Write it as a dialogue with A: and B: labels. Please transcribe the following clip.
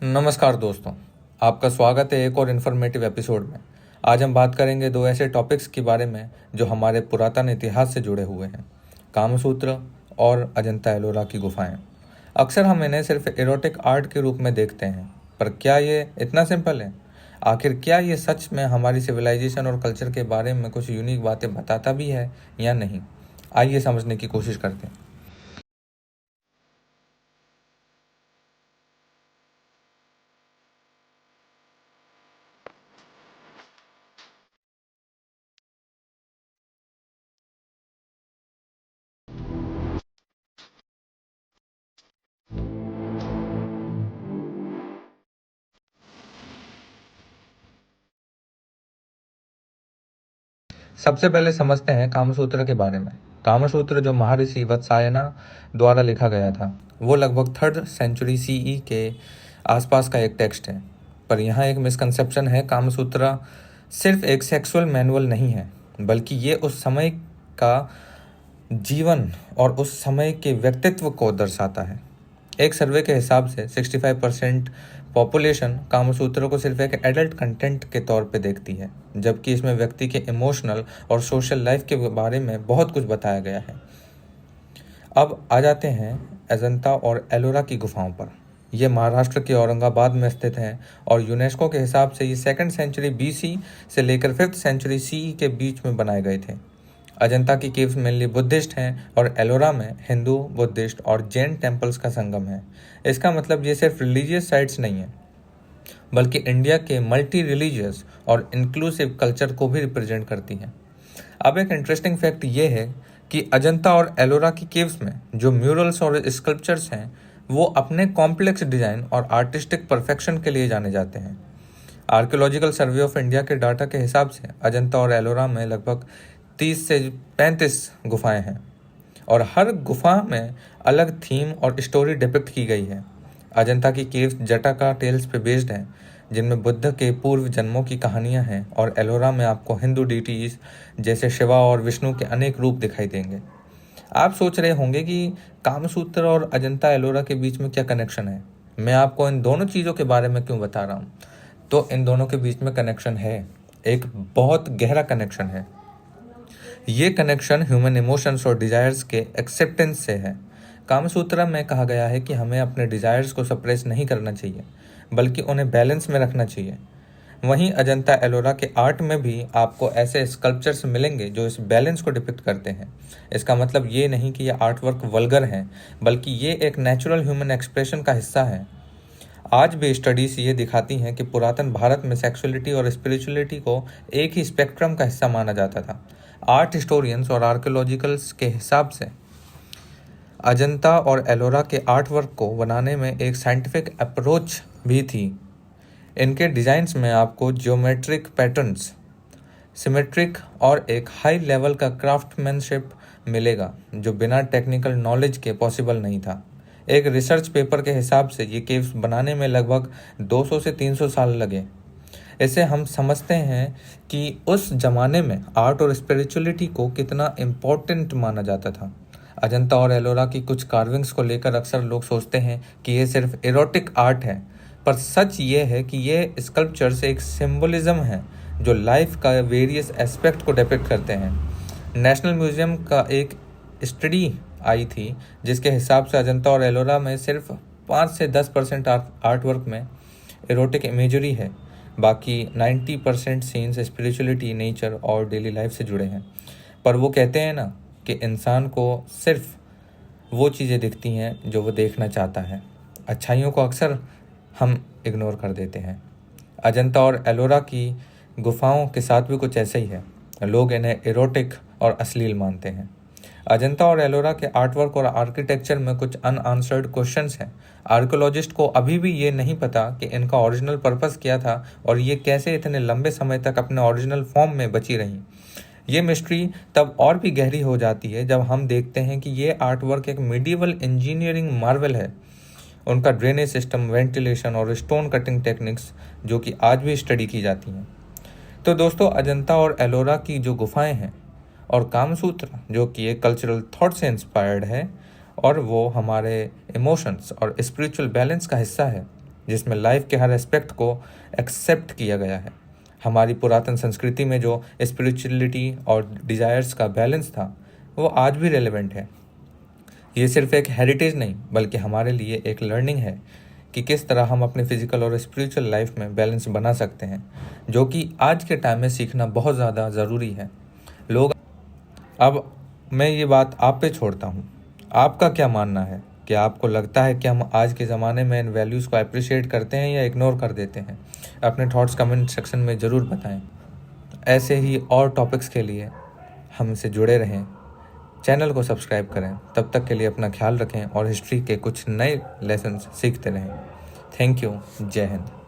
A: नमस्कार दोस्तों, आपका स्वागत है एक और इन्फॉर्मेटिव एपिसोड में। आज हम बात करेंगे दो ऐसे टॉपिक्स के बारे में जो हमारे पुरातन इतिहास से जुड़े हुए हैं, कामसूत्र और अजंता एलोरा की गुफाएं। अक्सर हम इन्हें सिर्फ एरोटिक आर्ट के रूप में देखते हैं, पर क्या ये इतना सिंपल है? आखिर क्या ये सच में हमारी सिविलाइजेशन और कल्चर के बारे में कुछ यूनिक बातें बताता भी है या नहीं? आइए समझने की कोशिश करते हैं। सबसे पहले समझते हैं कामसूत्र के बारे में। कामसूत्र जो महर्षि वत्सायना द्वारा लिखा गया था, वो लगभग 3rd सेंचुरी सीई के आसपास का एक टेक्स्ट है। पर यहाँ एक मिसकंसेप्शन है। कामसूत्र सिर्फ एक सेक्सुअल मैनुअल नहीं है, बल्कि ये उस समय का जीवन और उस समय के व्यक्तित्व को दर्शाता है। एक सर्वे के हिसाब से 65% पॉपुलेशन कामसूत्र को सिर्फ एक एडल्ट कंटेंट के तौर पे देखती है, जबकि इसमें व्यक्ति के इमोशनल और सोशल लाइफ के बारे में बहुत कुछ बताया गया है। अब आ जाते हैं अजंता और एलोरा की गुफाओं पर। ये महाराष्ट्र के औरंगाबाद में स्थित हैं और यूनेस्को के हिसाब से ये 2nd सेंचुरी बीसी से लेकर 5th सेंचुरी सीई के बीच में बनाए गए थे। अजंता की केव्स मेनली बुद्धिस्ट हैं और एलोरा में हिंदू, बुद्धिस्ट और जैन टेम्पल्स का संगम है। इसका मतलब ये सिर्फ रिलीजियस साइट्स नहीं है, बल्कि इंडिया के मल्टी रिलीजियस और इंक्लूसिव कल्चर को भी रिप्रेजेंट करती है। अब एक इंटरेस्टिंग फैक्ट ये है कि अजंता और एलोरा की केव्स में जो म्यूरल्स और स्कल्पचर्स हैं, वो अपने कॉम्प्लेक्स डिज़ाइन और आर्टिस्टिक परफेक्शन के लिए जाने जाते हैं। आर्कियोलॉजिकल सर्वे ऑफ इंडिया के डाटा के हिसाब से अजंता और एलोरा में लगभग 30 से 35 गुफाएं हैं और हर गुफा में अलग थीम और स्टोरी डिपिक्ट की गई है। अजंता की केव्स जटाका टेल्स पे बेस्ड हैं, जिनमें बुद्ध के पूर्व जन्मों की कहानियां हैं, और एलोरा में आपको हिंदू डीटीज जैसे शिवा और विष्णु के अनेक रूप दिखाई देंगे। आप सोच रहे होंगे कि कामसूत्र और अजंता एलोरा के बीच में क्या कनेक्शन है। मैं आपको इन दोनों चीज़ों के बारे में क्यों बता रहा हूँ? तो इन दोनों के बीच में कनेक्शन है, एक बहुत गहरा कनेक्शन है। ये कनेक्शन ह्यूमन इमोशंस और डिज़ायर्स के एक्सेप्टेंस से है। कामसूत्र में कहा गया है कि हमें अपने डिज़ायर्स को सप्रेस नहीं करना चाहिए, बल्कि उन्हें बैलेंस में रखना चाहिए। वहीं अजंता एलोरा के आर्ट में भी आपको ऐसे स्कल्पचर्स मिलेंगे जो इस बैलेंस को डिपिक्ट करते हैं। इसका मतलब ये नहीं कि ये आर्ट वर्क वल्गर हैं, बल्कि ये एक नेचुरल ह्यूमन एक्सप्रेशन का हिस्सा है। आज भी स्टडीज ये दिखाती हैं कि पुरातन भारत में सेक्सुअलिटी और स्पिरिचुअलिटी को एक ही स्पेक्ट्रम का हिस्सा माना जाता था। आर्ट हिस्टोरियंस और आर्कियोलॉजिकल्स के हिसाब से अजंता और एलोरा के आर्ट वर्क को बनाने में एक साइंटिफिक अप्रोच भी थी। इनके डिज़ाइंस में आपको ज्योमेट्रिक पैटर्न्स, सिमेट्रिक और एक हाई लेवल का क्राफ्टमैनशिप मिलेगा, जो बिना टेक्निकल नॉलेज के पॉसिबल नहीं था। एक रिसर्च पेपर के हिसाब से ये केव्स बनाने में लगभग 200 से 300 साल लगे। इससे हम समझते हैं कि उस जमाने में आर्ट और स्पिरिचुअलिटी को कितना इम्पोर्टेंट माना जाता था। अजंता और एलोरा की कुछ कार्विंग्स को लेकर अक्सर लोग सोचते हैं कि ये सिर्फ एरोटिक आर्ट है, पर सच ये है कि ये स्कल्पचर्स एक सिंबलिज्म है जो लाइफ का वेरियस एस्पेक्ट को डिपिक्ट करते हैं। नेशनल म्यूजियम का एक स्टडी आई थी जिसके हिसाब से अजंता और एलोरा में सिर्फ 5 से 10% आर्ट वर्क में एरोटिक इमेजरी है। बाकी 90% सीन्स स्पिरिचुअलिटी, नेचर और डेली लाइफ से जुड़े हैं। पर वो कहते हैं ना कि इंसान को सिर्फ वो चीज़ें दिखती हैं जो वो देखना चाहता है। अच्छाइयों को अक्सर हम इग्नोर कर देते हैं। अजंता और एलोरा की गुफाओं के साथ भी कुछ ऐसा ही है। लोग इन्हें एरोटिक और अश्लील मानते हैं। अजंता और एलोरा के आर्टवर्क और आर्किटेक्चर में कुछ अनआंसर्ड क्वेश्चंस हैं। आर्कियोलॉजिस्ट को अभी भी ये नहीं पता कि इनका ओरिजिनल पर्पस क्या था और ये कैसे इतने लंबे समय तक अपने ओरिजिनल फॉर्म में बची रहीं। ये मिस्ट्री तब और भी गहरी हो जाती है जब हम देखते हैं कि ये आर्टवर्क एक मिडिवल इंजीनियरिंग मार्वल है। उनका ड्रेनेज सिस्टम, वेंटिलेशन और स्टोन कटिंग टेक्निक्स जो कि आज भी स्टडी की जाती हैं। तो दोस्तों, अजंता और एलोरा की जो गुफाएं हैं और कामसूत्र जो कि एक कल्चरल थॉट से इंस्पायर्ड है और वो हमारे इमोशंस और स्पिरिचुअल बैलेंस का हिस्सा है, जिसमें लाइफ के हर एस्पेक्ट को एक्सेप्ट किया गया है। हमारी पुरातन संस्कृति में जो स्पिरिचुअलिटी और डिज़ायर्स का बैलेंस था वो आज भी रेलेवेंट है। ये सिर्फ एक हेरिटेज नहीं बल्कि हमारे लिए एक लर्निंग है कि किस तरह हम अपने फिजिकल और स्पिरिचुअल लाइफ में बैलेंस बना सकते हैं, जो कि आज के टाइम में सीखना बहुत ज़्यादा ज़रूरी है। लोग अब मैं ये बात आप पे छोड़ता हूँ, आपका क्या मानना है? क्या आपको लगता है कि हम आज के ज़माने में इन वैल्यूज़ को अप्रिशिएट करते हैं या इग्नोर कर देते हैं? अपने थॉट्स कमेंट सेक्शन में ज़रूर बताएं। ऐसे ही और टॉपिक्स के लिए हमसे जुड़े रहें, चैनल को सब्सक्राइब करें। तब तक के लिए अपना ख्याल रखें और हिस्ट्री के कुछ नए लेसन्स सीखते रहें। Thank you. जय हिंद।